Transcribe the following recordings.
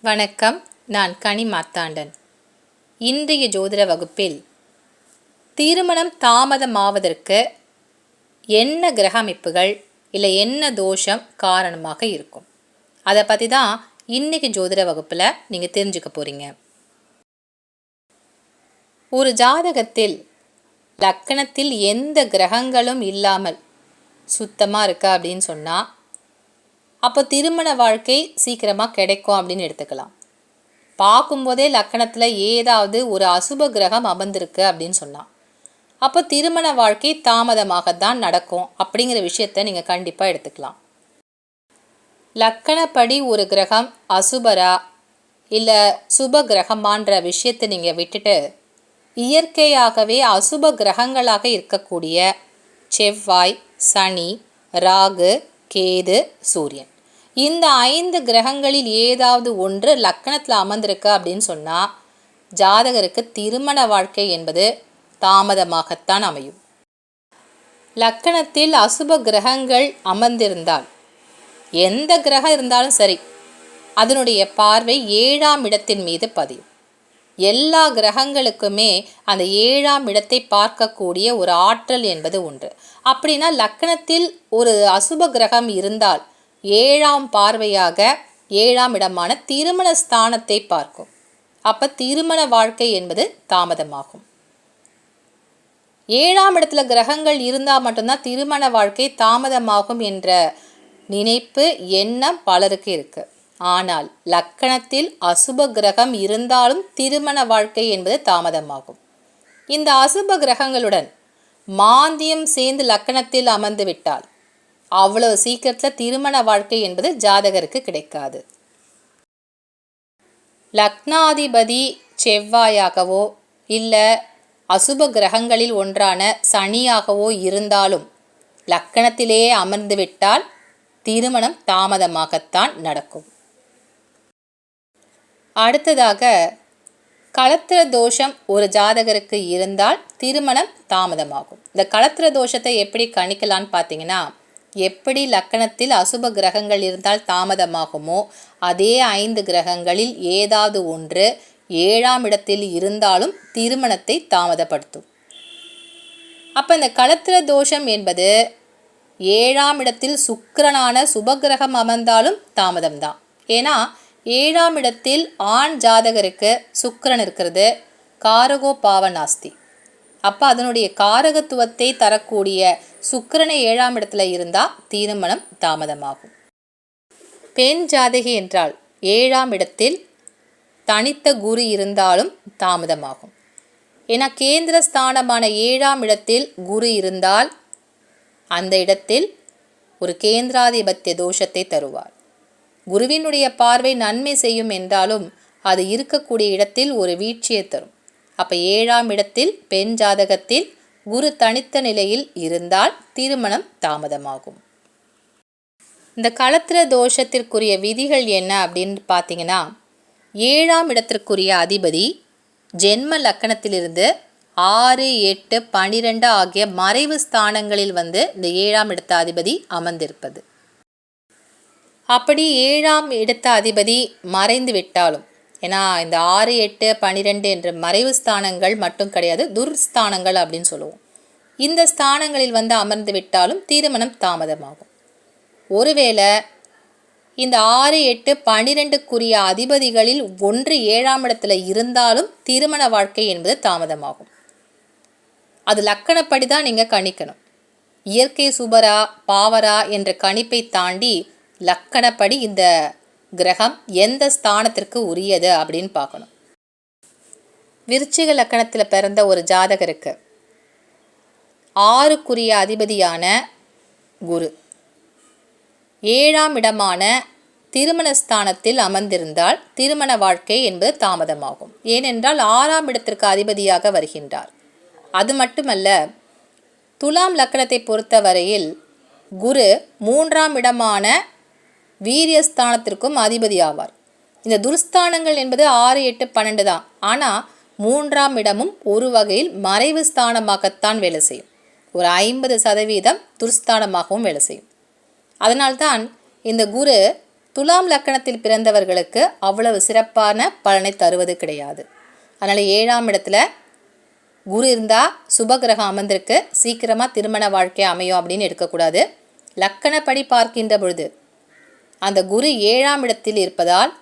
வணக்கம். நான் கனி மார்த்தாண்டன். இன்றைய ஜோதிட வகுப்பில் திருமணம் தாமதமாவதற்கு என்ன கிரக அமைப்புகள் இல்லை என்ன தோஷம் காரணமாக இருக்கும், அதை பற்றி தான் இன்றைக்கி ஜோதிட வகுப்பில் நீங்கள் தெரிஞ்சுக்க போகிறீங்க. ஒரு ஜாதகத்தில் லக்கணத்தில் எந்த கிரகங்களும் இல்லாமல் சுத்தமாக இருக்கா அப்படின்னு சொன்னால் அப்போ திருமண வாழ்க்கை சீக்கிரமாக கிடைக்கும் அப்படின்னு எடுத்துக்கலாம். பார்க்கும்போதே லக்கணத்தில் ஏதாவது ஒரு அசுப கிரகம் அமர்ந்திருக்கு அப்படின்னு சொன்னால் அப்போ திருமண வாழ்க்கை தாமதமாகத்தான் நடக்கும் அப்படிங்கிற விஷயத்தை நீங்கள் கண்டிப்பாக எடுத்துக்கலாம். லக்கணப்படி ஒரு கிரகம் அசுபரா இல்லை சுப கிரகமான்ற விஷயத்தை நீங்கள் விட்டுட்டு இயற்கையாகவே அசுப கிரகங்களாக இருக்கக்கூடிய செவ்வாய், சனி, ராகு, கேது, சூரியன், இந்த 5 கிரகங்களில் ஏதாவது ஒன்று லக்கணத்தில் அமர்ந்திருக்கு அப்படின்னு சொன்னால் ஜாதகருக்கு திருமண வாழ்க்கை என்பது தாமதமாகத்தான் அமையும். லக்கணத்தில் அசுப கிரகங்கள் அமர்ந்திருந்தால் எந்த கிரகம் இருந்தாலும் சரி, அதனுடைய பார்வை 7ஆம் இடத்தின் மீது பதியும். எல்லா கிரகங்களுக்குமே அந்த 7ஆம் இடத்தை பார்க்கக்கூடிய ஒரு ஆற்றல் என்பது உண்டு. அப்படின்னா லக்கணத்தில் ஒரு அசுப கிரகம் இருந்தால் 7ஆம் பார்வையாக 7ஆம் இடமான திருமண ஸ்தானத்தை பார்க்கும். அப்போ திருமண வாழ்க்கை என்பது தாமதமாகும். 7ஆம் இடத்துல கிரகங்கள் இருந்தால் மட்டும்தான் திருமண வாழ்க்கை தாமதமாகும் என்ற நினைப்பு எண்ணம் பலருக்கு இருக்கு. ஆனால் லக்கணத்தில் அசுப கிரகம் இருந்தாலும் திருமண வாழ்க்கை என்பது தாமதமாகும். இந்த அசுப கிரகங்களுடன் மாந்தியம் சேர்ந்து லக்கணத்தில் அமர்ந்து விட்டால் அவ்வளவு சீக்கிரத்தில் திருமண வாழ்க்கை என்பது ஜாதகருக்கு கிடைக்காது. லக்னாதிபதி செவ்வாயாகவோ இல்லை அசுப கிரகங்களில் ஒன்றான சனியாகவோ இருந்தாலும் லக்கணத்திலே அமர்ந்து விட்டால் திருமணம் தாமதமாகத்தான் நடக்கும். அடுத்ததாக களத்திர தோஷம் ஒரு ஜாதகருக்கு இருந்தால் திருமணம் தாமதமாகும். இந்த களத்திர தோஷத்தை எப்படி கணிக்கலான்னு பார்த்தீங்கன்னா, எப்படி லக்கணத்தில் அசுப கிரகங்கள் இருந்தால் தாமதமாகுமோ அதே 5 கிரகங்களில் ஏதாவது ஒன்று 7ஆம் இடத்தில் இருந்தாலும் திருமணத்தை தாமதப்படுத்தும். அப்போ இந்த களத்திர தோஷம் என்பது 7ஆம் இடத்தில் சுக்கிரனான சுபகிரகம் அமர்ந்தாலும் தாமதம்தான். ஏன்னா 7ஆம் இடத்தில் ஆண் ஜாதகருக்கு சுக்கிரன் இருக்கிறது, காரகோ பாவநாஸ்தி. அப்போ அதனுடைய காரகத்துவத்தை தரக்கூடிய சுக்கிரனை 7ஆம் இடத்துல இருந்தால் திருமணம் தாமதமாகும். பெண் ஜாதகி என்றால் 7ஆம் இடத்தில் தனித்த குரு இருந்தாலும் தாமதமாகும். ஏன்னா கேந்திர ஸ்தானமான 7ஆம் இடத்தில் குரு இருந்தால் அந்த இடத்தில் ஒரு கேந்திராதிபத்திய தோஷத்தை தருவார். குருவினுடைய பார்வை நன்மை செய்யும் என்றாலும் அது இருக்கக்கூடிய இடத்தில் ஒரு வீழ்ச்சியை தரும். அப்போ 7ஆம் இடத்தில் பெண் ஜாதகத்தில் குரு தனித்த நிலையில் இருந்தால் திருமணம் தாமதமாகும். இந்த களத்திர தோஷத்திற்குரிய விதிகள் என்ன அப்படின்னு பார்த்தீங்கன்னா, 7ஆம் இடத்திற்குரிய அதிபதி ஜென்ம லக்கணத்திலிருந்து 6, 8, 12 ஆகிய மறைவு ஸ்தானங்களில் இந்த 7ஆம் இடத்த அதிபதி அமர்ந்திருப்பது. அப்படி 7ஆம் இடத்த அதிபதி மறைந்து விட்டாலும், ஏன்னா இந்த 6, 8, 12 என்ற மறைவு ஸ்தானங்கள் மட்டும் கிடையாது, துர்ஸ்தானங்கள் அப்படின்னு சொல்லுவோம். இந்த ஸ்தானங்களில் அமர்ந்து விட்டாலும் திருமணம் தாமதமாகும். ஒருவேளை இந்த 6, 8, 12க்குரிய அதிபதிகளில் ஒன்று 7ஆம் இடத்துல இருந்தாலும் திருமண வாழ்க்கை என்பது தாமதமாகும். அது லக்கணப்படி தான் நீங்கள் கணிக்கணும். இயற்கை சுபரா பாவரா என்ற கணிப்பை தாண்டி லக்கணப்படி இந்த கிரகம் எந்த ஸ்தானத்திற்கு உரியது அப்படின்னு பார்க்கணும். விருச்சிக லக்கணத்தில் பிறந்த ஒரு ஜாதகருக்கு 6க்குரிய அதிபதியான குரு 7ஆம் இடமான திருமணஸ்தானத்தில் அமர்ந்திருந்தால் திருமண வாழ்க்கை என்பது தாமதமாகும். ஏனென்றால் 6ஆம் இடத்திற்கு அதிபதியாக வருகின்றார். அது மட்டுமல்ல, துலாம் லக்கணத்தை பொறுத்தவரையில் குரு 3ஆம் இடமான வீரியஸ்தானத்திற்கும் அதிபதி ஆவார். இந்த துர்ஸ்தானங்கள் என்பது 6, 8, 12 தான். ஆனால் 3ஆம் இடமும் ஒரு வகையில் மறைவு ஸ்தானமாகத்தான் வேலை செய்யும். ஒரு 50% துர்ஸ்தானமாகவும் வேலை செய்யும். அதனால்தான் இந்த குரு துலாம் லக்கணத்தில் பிறந்தவர்களுக்கு அவ்வளவு சிறப்பான பலனை தருவது கிடையாது. அதனால் 7ஆம் இடத்துல குரு இருந்தால் சுபகிரகம் அமர்ந்திருக்கு, சீக்கிரமாக திருமண வாழ்க்கை அமையும் அப்படின்னு எடுக்கக்கூடாது. லக்கணப்படி பார்க்கின்ற பொழுது அந்த குரு 7ஆம் இடத்தில் இருப்பதால்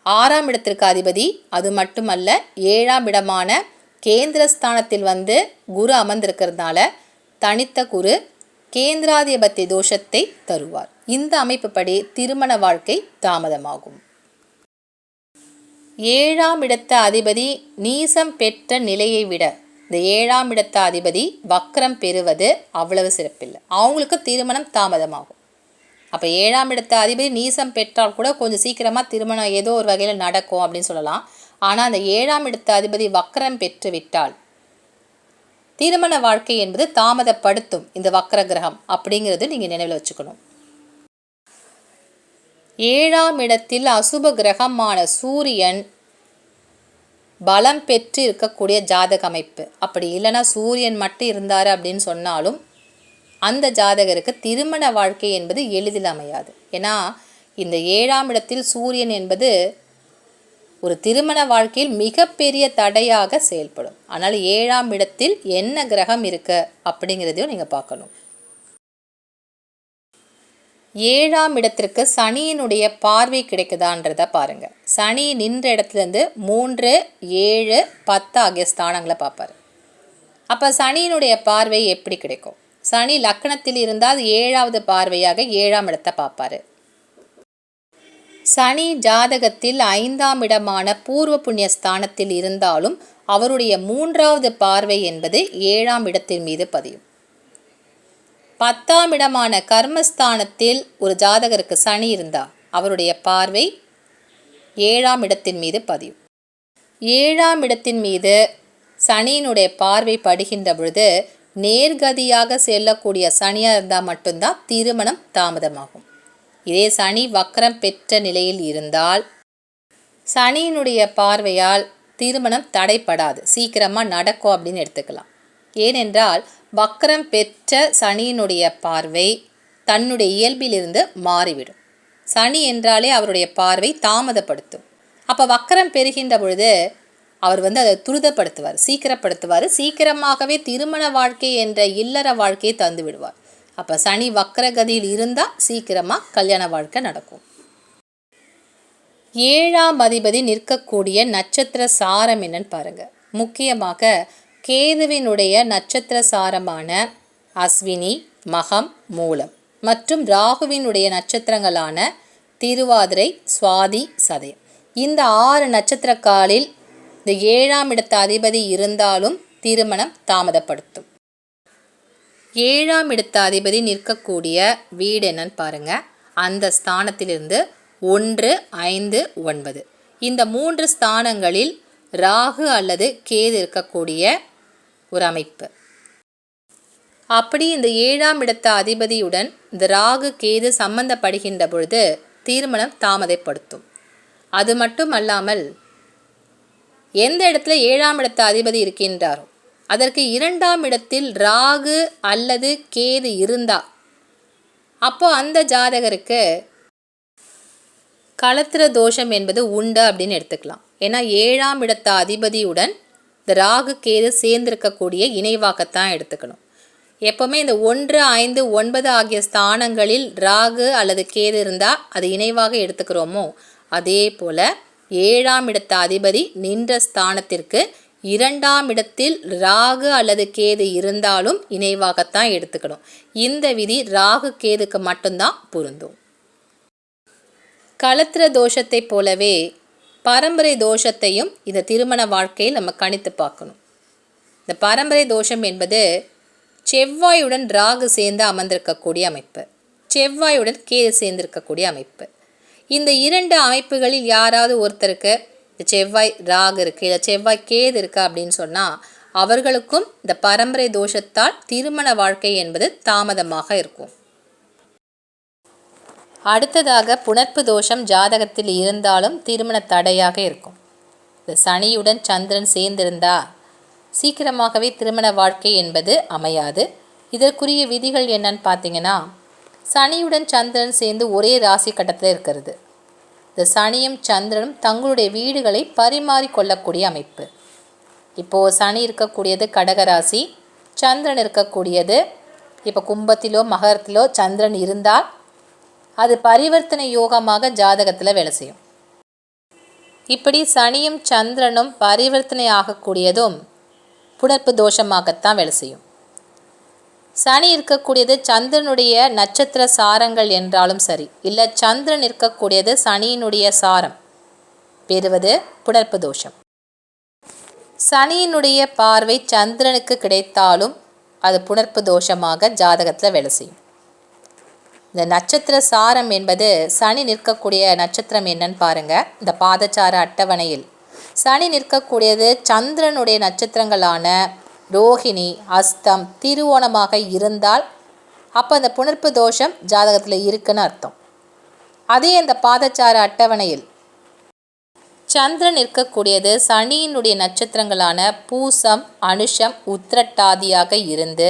6ஆம் இடத்திற்கு அதிபதி, அது மட்டுமல்ல 7ஆம் இடமான கேந்திரஸ்தானத்தில் குரு அமர்ந்திருக்கிறதுனால தனித்த குரு கேந்திராதிபத்திய தோஷத்தை தருவார். இந்த அமைப்புப்படி திருமண வாழ்க்கை தாமதமாகும். 7ஆம் இடத்த அதிபதி நீசம் பெற்ற நிலையை விட இந்த 7ஆம் இடத்த அதிபதி வக்ரம் பெறுவது அவ்வளவு சிறப்பில்லை, அவங்களுக்கு திருமணம் தாமதமாகும். அப்போ 7ஆம் இடத்த அதிபதி நீசம் பெற்றால் கூட கொஞ்சம் சீக்கிரமாக திருமணம் ஏதோ ஒரு வகையில் நடக்கும் அப்படின்னு சொல்லலாம். ஆனால் அந்த 7ஆம் இடத்த அதிபதி வக்ரம் பெற்று விட்டால் திருமண வாழ்க்கை என்பது தாமதப்படுத்தும் இந்த வக்ர கிரகம் அப்படிங்கிறது நீங்கள் நினைவில் வச்சுக்கணும். 7ஆம் இடத்தில் அசுப கிரகமான சூரியன் பலம் பெற்று இருக்கக்கூடிய ஜாதக அமைப்பு. அப்படி இல்லைன்னா சூரியன் மட்டும் இருந்தார் அப்படின்னு சொன்னாலும் அந்த ஜாதகருக்கு திருமண வாழ்க்கை என்பது எளிதில் அமையாது. ஏன்னா இந்த 7ஆம் இடத்தில் சூரியன் என்பது ஒரு திருமண வாழ்க்கையில் மிகப்பெரிய தடையாக செயல்படும். ஆனால் 7ஆம் இடத்தில் என்ன கிரகம் இருக்கு அப்படிங்கிறதையும் நீங்கள் பார்க்கணும். 7ஆம் இடத்திற்கு சனியினுடைய பார்வை கிடைக்குதான்றத பாருங்கள். சனி நின்ற இடத்துலேருந்து 3, 7, 10 ஆகிய ஸ்தானங்களை பார்ப்பார். அப்போ சனியினுடைய பார்வை எப்படி கிடைக்கும்? சனி லக்கணத்தில் இருந்தால் 7ஆவது பார்வையாக 7ஆம் இடத்தை பார்ப்பார். சனி ஜாதகத்தில் 5ஆம் இடமான பூர்வ புண்ணிய ஸ்தானத்தில் இருந்தாலும் அவருடைய 3ஆவது பார்வை என்பது 7ஆம் இடத்தின் மீது பதியும். 10ஆம் இடமான கர்மஸ்தானத்தில் ஒரு ஜாதகருக்கு சனி இருந்தால் அவருடைய பார்வை 7ஆம் இடத்தின் மீது பதியும். 7ஆம் இடத்தின் மீது சனியினுடைய பார்வை படுகின்ற பொழுது நேர்கதியாக செல்லக்கூடிய சனியாக இருந்தால் மட்டும்தான் திருமணம் தாமதமாகும். இதே சனி வக்ரம் பெற்ற நிலையில் இருந்தால் சனியினுடைய பார்வையால் திருமணம் தடைப்படாது, சீக்கிரமாக நடக்கும் அப்படின்னு எடுத்துக்கலாம். ஏனென்றால் வக்ரம் பெற்ற சனியினுடைய பார்வை தன்னுடைய இயல்பிலிருந்து மாறிவிடும். சனி என்றாலே அவருடைய பார்வை தாமதப்படுத்தும். அப்போ வக்ரம் பெறுகின்ற பொழுது அவர் அதை துரிதப்படுத்துவார், சீக்கிரப்படுத்துவார். சீக்கிரமாகவே திருமண வாழ்க்கை என்ற இல்லற வாழ்க்கையை தந்து விடுவார். அப்போ சனி வக்ரகதியில் இருந்தால் சீக்கிரமாக கல்யாண வாழ்க்கை நடக்கும். 7ஆம் அதிபதி நிற்கக்கூடிய நட்சத்திர சாரம் என்னன்னு பாருங்கள். முக்கியமாக கேதுவினுடைய நட்சத்திர சாரமான அஸ்வினி, மகம், மூலம் மற்றும் ராகுவினுடைய நட்சத்திரங்களான திருவாதிரை, சுவாதி, சதயம், இந்த 6 நட்சத்திரக்காலில் இந்த 7ஆம் இடத்த அதிபதி இருந்தாலும் திருமணம் தாமதப்படுத்தும். 7ஆம் இடத்த அதிபதி நிற்கக்கூடிய வீடு என்னன்னு பாருங்கள். அந்த ஸ்தானத்திலிருந்து 1, 5, 9 இந்த 3 ஸ்தானங்களில் ராகு அல்லது கேது இருக்கக்கூடிய ஒரு அமைப்பு. அப்படி இந்த 7ஆம் இடத்த அதிபதியுடன் இந்த ராகு கேது சம்பந்தப்படுகின்ற பொழுது திருமணம் தாமதப்படுத்தும். அது மட்டும் அல்லாமல் எந்த இடத்துல 7ஆம் இடத்த அதிபதி இருக்கின்றாரோ அதற்கு 2ஆம் இடத்தில் ராகு அல்லது கேது இருந்தா அப்போ அந்த ஜாதகருக்கு களத்திர தோஷம் என்பது உண்டு அப்படின்னு எடுத்துக்கலாம். ஏன்னா 7ஆம் இடத்த அதிபதியுடன் இந்த ராகு கேது சேர்ந்திருக்கக்கூடிய இணைவாக்கத்தான் எடுத்துக்கணும். எப்போவுமே இந்த 1, 5, 9 ஆகிய ஸ்தானங்களில் ராகு அல்லது கேது இருந்தால் அது இணைவாக எடுத்துக்கிறோமோ அதே போல் 7ஆம் இடத்த அதிபதி நின்ற ஸ்தானத்திற்கு 2ஆம் இடத்தில் ராகு அல்லது கேது இருந்தாலும் இணைவாகத்தான் எடுத்துக்கணும். இந்த விதி ராகு கேதுக்கு மட்டும்தான் பொருந்தும். களத்திர தோஷத்தை போலவே பரம்பரை தோஷத்தையும் இந்த திருமண வாழ்க்கையில் நம்ம கணித்து பார்க்கணும். இந்த பரம்பரை தோஷம் என்பது செவ்வாயுடன் ராகு சேர்ந்து அமர்ந்திருக்கக்கூடிய அமைப்பு, செவ்வாயுடன் கேது சேர்ந்திருக்கக்கூடிய அமைப்பு. இந்த 2 அமைப்புகளில் யாராவது ஒருத்தருக்கு செவ்வாய் ராகு இருக்குது இல்லை செவ்வாய் கேது இருக்குது அப்படின்னு சொன்னால் அவர்களுக்கும் இந்த பரம்பரை தோஷத்தால் திருமண வாழ்க்கை என்பது தாமதமாக இருக்கும். அடுத்ததாக புணர்ப்பு தோஷம் ஜாதகத்தில் இருந்தாலும் திருமண தடையாக இருக்கும். இந்த சனியுடன் சந்திரன் சேர்ந்திருந்தா சீக்கிரமாகவே திருமண வாழ்க்கை என்பது அமையாது. இதற்குரிய விதிகள் என்னன்னு பார்த்தீங்கன்னா, சனியுடன் சந்திரன் சேர்ந்து ஒரே ராசி கட்டத்தில் இருக்கிறது. இந்த சனியும் சந்திரனும் தங்களுடைய வீடுகளை பரிமாறிக்கொள்ளக்கூடிய அமைப்பு. இப்போது சனி இருக்கக்கூடியது கடகராசி, சந்திரன் இருக்கக்கூடியது இப்போ கும்பத்திலோ மகரத்திலோ சந்திரன் இருந்தால் அது பரிவர்த்தனை யோகமாக ஜாதகத்தில் வேலை செய்யும். இப்படி சனியும் சந்திரனும் பரிவர்த்தனை ஆகக்கூடியதும் புணர்ப்பு தோஷமாகத்தான் வேலை செய்யும். சனி இருக்கக்கூடியது சந்திரனுடைய நட்சத்திர சாரங்கள் என்றாலும் சரி, இல்லை சந்திரன் இருக்கக்கூடியது சனியினுடைய சாரம் பெறுவது புணர்ப்பு தோஷம். சனியினுடைய பார்வை சந்திரனுக்கு கிடைத்தாலும் அது புணர்ப்பு தோஷமாக ஜாதகத்தில் வேலை செய்யும். இந்த நட்சத்திர சாரம் என்பது சனி நிற்கக்கூடிய நட்சத்திரம் என்னன்னு பாருங்கள். இந்த பாதச்சார அட்டவணையில் சனி நிற்கக்கூடியது சந்திரனுடைய நட்சத்திரங்களான ரோஹிணி, அஸ்தம், திருவோணமாக இருந்தால் அப்போ அந்த புணர்ப்பு தோஷம் ஜாதகத்தில் இருக்குன்னு அர்த்தம். அதே இந்த பாதச்சார அட்டவணையில் சந்திரன் இருக்கக்கூடியது சனியினுடைய நட்சத்திரங்களான பூசம், அனுஷம், உத்திரட்டாதியாக இருந்து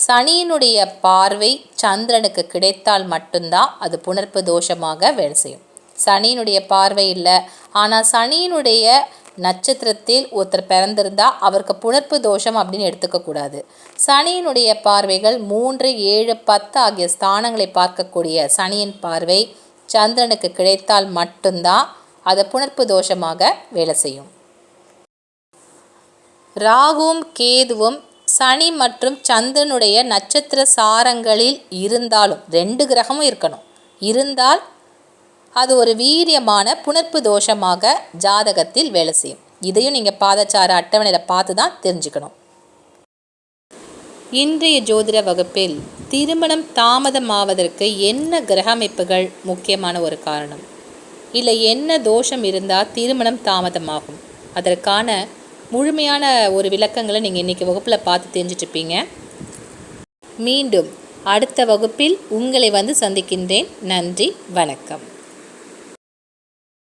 சனியினுடைய பார்வை சந்திரனுக்கு கிடைத்தால் மட்டும்தான் அது புணர்ப்பு தோஷமாக வேலை செய்யும். சனியினுடைய பார்வை இல்லை, ஆனால் சனியினுடைய நட்சத்திரத்தில் ஒருத்தர் பிறந்திருந்தால் அவருக்கு புணர்ப்பு தோஷம் அப்படின்னு எடுத்துக்கக்கூடாது. சனியினுடைய பார்வைகள் 3, 7, 10 ஆகிய ஸ்தானங்களை பார்க்கக்கூடிய சனியின் பார்வை சந்திரனுக்கு கிடைத்தால் மட்டும்தான் அது புணர்ப்பு தோஷமாக வேலை செய்யும். ராகுவும் கேதுவும் சனி மற்றும் சந்திரனுடைய நட்சத்திர சாரங்களில் இருந்தாலும் 2 கிரகமும் இருந்தால் அது ஒரு வீரியமான புணர்ப்பு தோஷமாக ஜாதகத்தில் வேலை செய்யும். இதையும் நீங்கள் பாதச்சார அட்டவணையில் பார்த்து தான் தெரிஞ்சுக்கணும். இன்றைய ஜோதிட வகுப்பில் திருமணம் தாமதமாவதற்கு என்ன கிரக அமைப்புகள் முக்கியமான ஒரு காரணம், இல்லை என்ன தோஷம் இருந்தால் திருமணம் தாமதமாகும், அதற்கான முழுமையான ஒரு விளக்கங்களை நீங்கள் இன்றைக்கி வகுப்பில் பார்த்து தெரிஞ்சிட்ருப்பீங்க. மீண்டும் அடுத்த வகுப்பில் உங்களை சந்திக்கின்றேன். நன்றி, வணக்கம்.